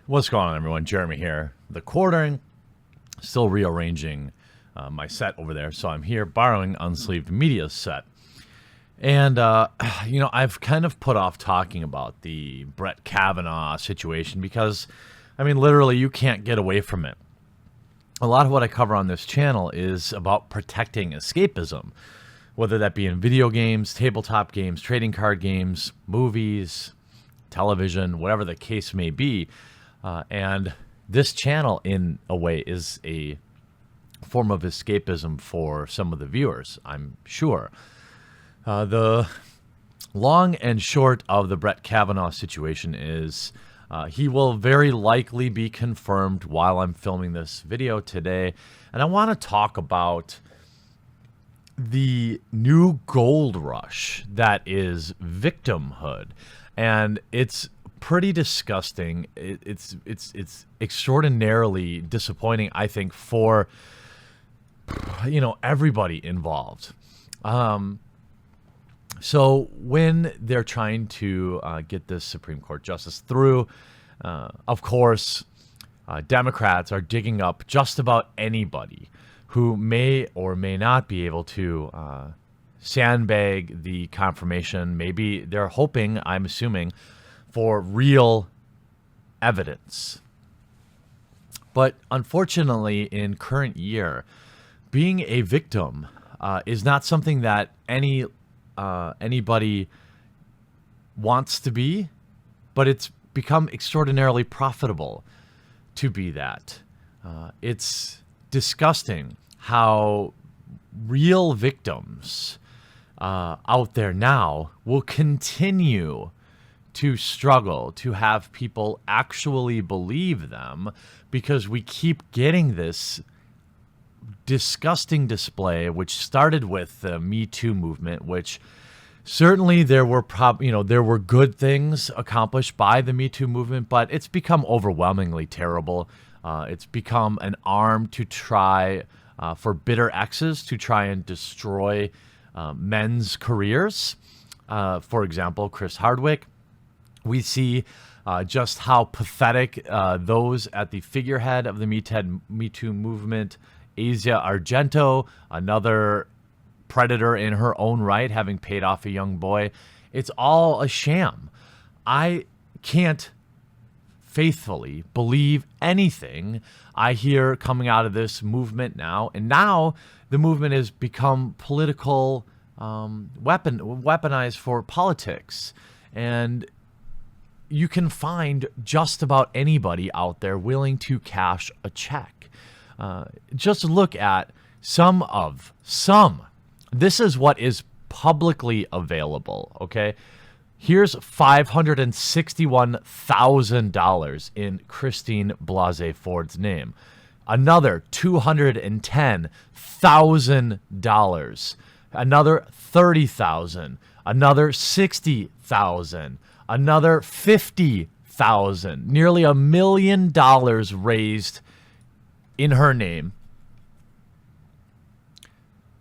What's going on, everyone? Jeremy here. The quartering, still rearranging my set over there. So I'm here borrowing Unsleeved Media's set. And, I've kind of put off talking about the Brett Kavanaugh situation because, literally you can't get away from it. A lot of what I cover on this channel is about protecting escapism, whether that be in video games, tabletop games, trading card games, movies, television, whatever the case may be. And this channel, in a way, is a form of escapism for some of the viewers, I'm sure. The long and short of the Brett Kavanaugh situation is he will very likely be confirmed while I'm filming this video today. And I want to talk about the new gold rush that is victimhood. And it's pretty disgusting. It's extraordinarily disappointing, I think, for everybody involved. So when they're trying to get this Supreme Court justice through, of course, Democrats are digging up just about anybody who may or may not be able to sandbag the confirmation. Maybe they're hoping, I'm assuming, for real evidence. But unfortunately, in current year, being a victim is not something that anybody wants to be, but it's become extraordinarily profitable to be that. It's disgusting how real victims out there now will continue to struggle to have people actually believe them, because we keep getting this disgusting display, which started with the Me Too movement, which certainly there were there were good things accomplished by the Me Too movement, but it's become overwhelmingly terrible. It's become an arm to try for bitter exes to try and destroy men's careers. For example, Chris Hardwick. We see just how pathetic those at the figurehead of the Me Too movement, Asia Argento, another predator in her own right, having paid off a young boy. It's all a sham. I can't faithfully believe anything I hear coming out of this movement now. And now the movement has become political, weaponized for politics. And you can find just about anybody out there willing to cash a check. Just look at some. This is what is publicly available, okay? Here's $561,000 in Christine Blasey Ford's name. Another $210,000. Another $30,000. Another $60,000. Another $50,000. Nearly $1 million raised in her name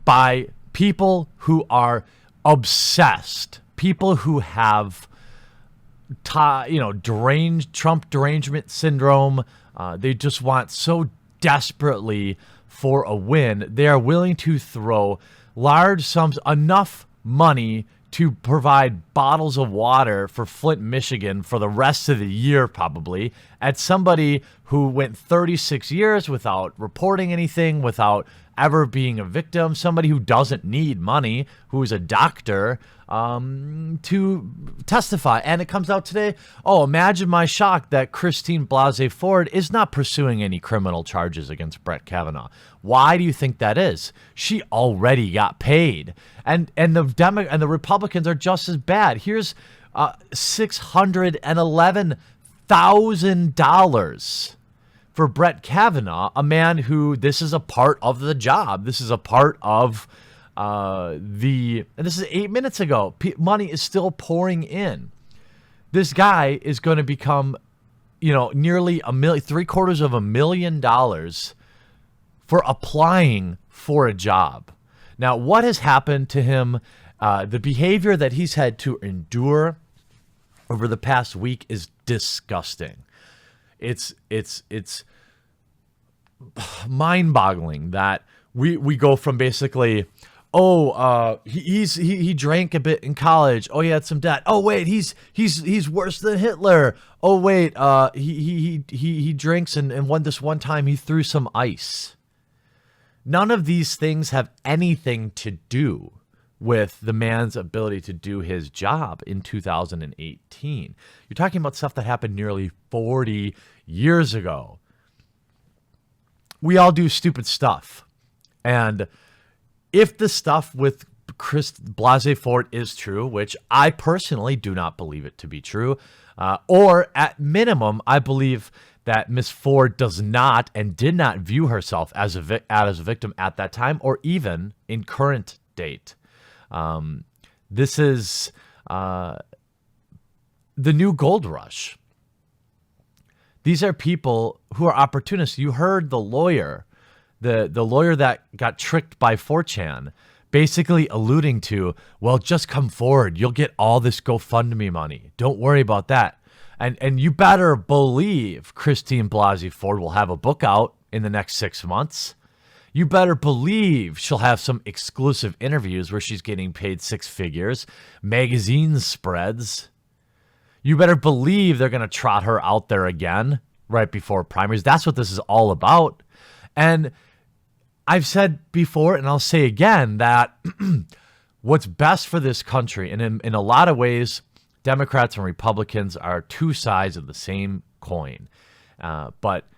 by people who are obsessed, people who have Trump derangement syndrome. They just want so desperately for a win. They are willing to throw large sums, enough money to provide bottles of water for Flint, Michigan for the rest of the year, probably, at somebody who went 36 years without reporting anything, without ever being a victim, somebody who doesn't need money, who is a doctor, to testify. And it comes out today, imagine my shock that Christine Blasey Ford is not pursuing any criminal charges against Brett Kavanaugh. Why do you think that is? She already got paid. And the Republicans are just as bad. Here's $611,000 for Brett Kavanaugh, a man who, this is a part of the job. This is a part of and this is 8 minutes ago. Money is still pouring in. This guy is going to become, nearly $750,000 for applying for a job. Now, what has happened to him? The behavior that he's had to endure over the past week is disgusting. It's mind-boggling that we go from basically, he drank a bit in college. Oh, he had some debt. Oh wait, he's worse than Hitler. Oh wait, he drinks and this one time he threw some ice. None of these things have anything to do with the man's ability to do his job in 2018. You're talking about stuff that happened nearly 40 years ago. We all do stupid stuff. And if the stuff with Chris Blasey Ford is true, which I personally do not believe it to be true, or at minimum, I believe that Miss Ford does not and did not view herself as a victim at that time, or even in current date. This is the new gold rush. These are people who are opportunists. You heard the lawyer, the lawyer that got tricked by 4chan, basically alluding to, well, just come forward. You'll get all this GoFundMe money. Don't worry about that. And you better believe Christine Blasey Ford will have a book out in the next 6 months. You better believe she'll have some exclusive interviews where she's getting paid 6 figures, magazine spreads. You better believe they're going to trot her out there again right before primaries. That's what this is all about. And I've said before, and I'll say again, that what's best for this country, and in a lot of ways, Democrats and Republicans are two sides of the same coin. But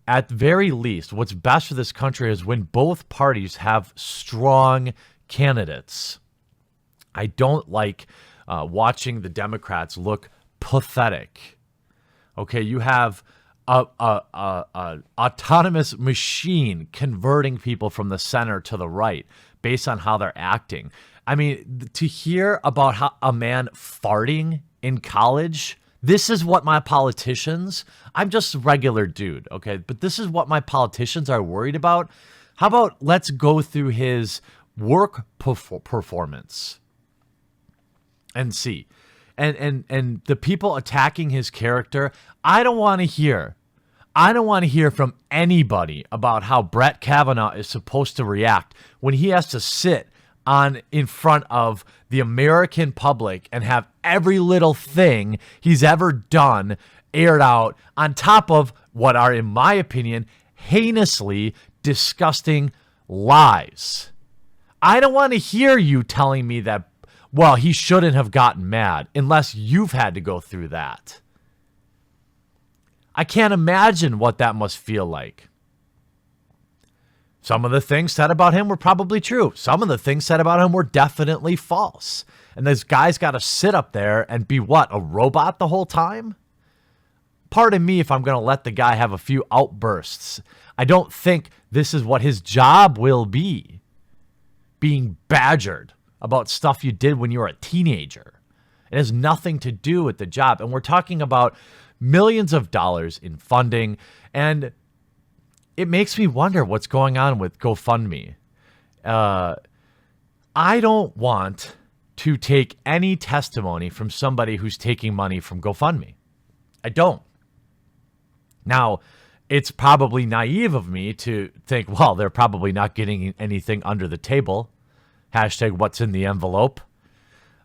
at the very least, what's best for this country is when both parties have strong candidates. I don't like watching the Democrats look pathetic. Okay, you have a autonomous machine converting people from the center to the right based on how they're acting. I mean, to hear about how a man farting in college, this is what my politicians, I'm just a regular dude, okay? But this is what my politicians are worried about. How about let's go through his work performance and see. And the people attacking his character, I don't want to hear from anybody about how Brett Kavanaugh is supposed to react when he has to sit in front of the American public and have every little thing he's ever done aired out, on top of what are, in my opinion, heinously disgusting lies. I don't want to hear you telling me that, well, he shouldn't have gotten mad, unless you've had to go through that. I can't imagine what that must feel like. Some of the things said about him were probably true. Some of the things said about him were definitely false. And this guy's got to sit up there and be what, a robot the whole time? Pardon me if I'm going to let the guy have a few outbursts. I don't think this is what his job will be. Being badgered about stuff you did when you were a teenager. It has nothing to do with the job. And we're talking about millions of dollars in funding, and it makes me wonder what's going on with GoFundMe. I don't want to take any testimony from somebody who's taking money from GoFundMe. I don't. Now, it's probably naive of me to think, well, they're probably not getting anything under the table. Hashtag what's in the envelope.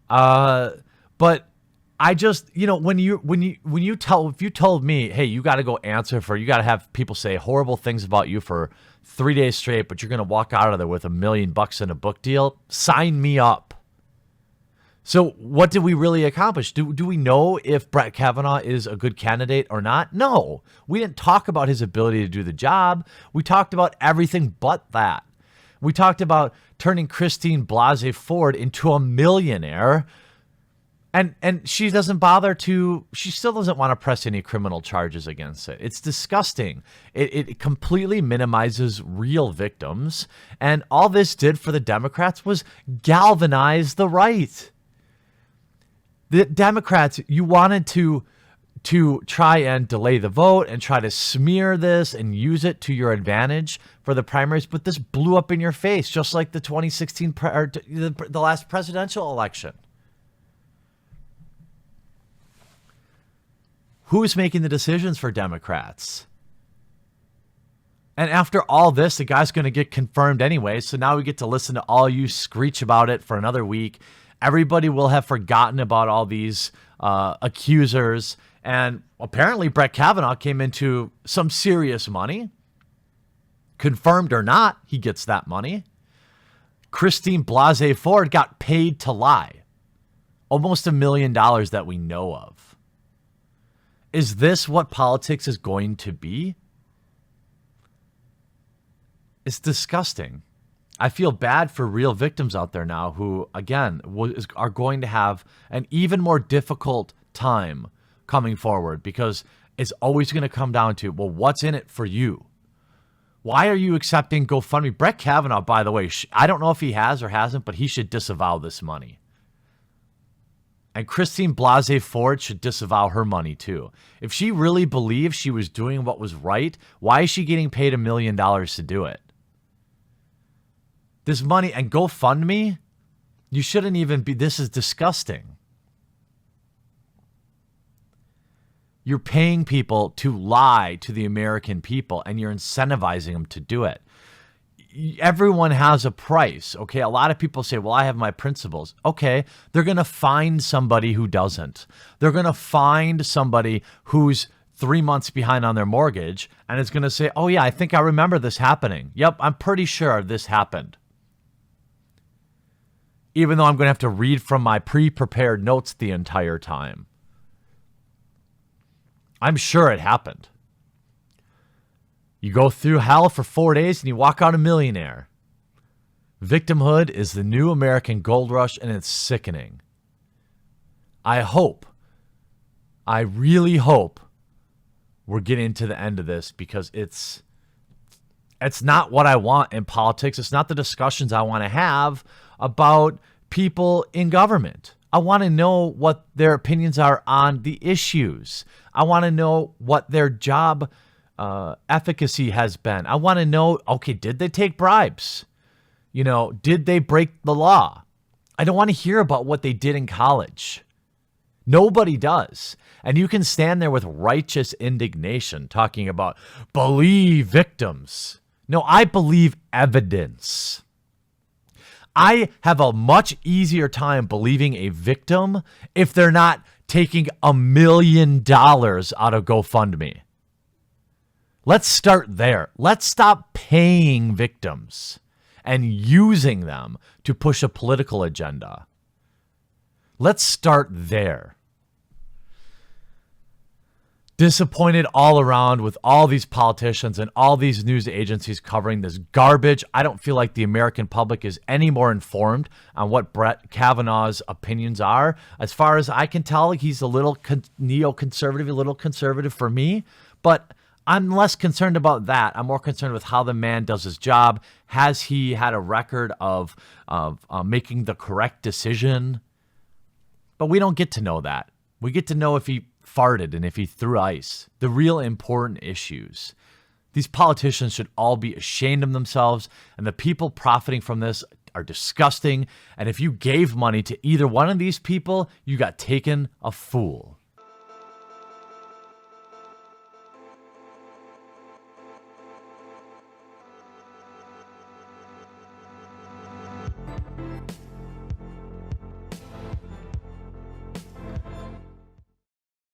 But I just, if you told me, hey, you got to go answer you got to have people say horrible things about you for 3 days straight, but you're going to walk out of there with $1 million in a book deal, sign me up. So what did we really accomplish? Do we know if Brett Kavanaugh is a good candidate or not? No, we didn't talk about his ability to do the job. We talked about everything but that. We talked about turning Christine Blasey Ford into a millionaire. And she doesn't she still doesn't want to press any criminal charges against it. It's disgusting. It completely minimizes real victims. And all this did for the Democrats was galvanize the right. The Democrats, you wanted to try and delay the vote and try to smear this and use it to your advantage for the primaries, but this blew up in your face, just like the 2016, the last presidential election. Who's making the decisions for Democrats? And after all this, the guy's going to get confirmed anyway. So now we get to listen to all you screech about it for another week. Everybody will have forgotten about all these accusers. And apparently Brett Kavanaugh came into some serious money. Confirmed or not, he gets that money. Christine Blasey Ford got paid to lie. Almost $1 million that we know of. Is this what politics is going to be? It's disgusting. I feel bad for real victims out there now who, again, are going to have an even more difficult time coming forward because it's always going to come down to, well, what's in it for you? Why are you accepting GoFundMe? Brett Kavanaugh, by the way, I don't know if he has or hasn't, but he should disavow this money. And Christine Blasey Ford should disavow her money too. If she really believes she was doing what was right, why is she getting paid $1 million to do it? This money and GoFundMe, you shouldn't even be, this is disgusting. You're paying people to lie to the American people and you're incentivizing them to do it. Everyone has a price, okay? A lot of people say, well, I have my principles. Okay, they're going to find somebody who doesn't. They're going to find somebody who's 3 months behind on their mortgage and is going to say, oh yeah, I think I remember this happening. Yep, I'm pretty sure this happened. Even though I'm going to have to read from my pre-prepared notes the entire time. I'm sure it happened. You go through hell for 4 days and you walk out a millionaire. Victimhood is the new American gold rush and it's sickening. I really hope we're getting to the end of this because it's not what I want in politics. It's not the discussions I want to have about people in government. I want to know what their opinions are on the issues. I want to know what their job efficacy has been. I want to know, okay, did they take bribes? You know, did they break the law? I don't want to hear about what they did in college. Nobody does. And you can stand there with righteous indignation talking about believe victims. No, I believe evidence. I have a much easier time believing a victim if they're not taking $1 million out of GoFundMe. Let's start there. Let's stop paying victims and using them to push a political agenda. Let's start there. Disappointed all around with all these politicians and all these news agencies covering this garbage. I don't feel like the American public is any more informed on what Brett Kavanaugh's opinions are. As far as I can tell, he's a little neoconservative, a little conservative for me, but I'm less concerned about that. I'm more concerned with how the man does his job. Has he had a record of making the correct decision? But we don't get to know that. We get to know if he farted and if he threw ice, the real important issues. These politicians should all be ashamed of themselves, and the people profiting from this are disgusting. And if you gave money to either one of these people, you got taken a fool.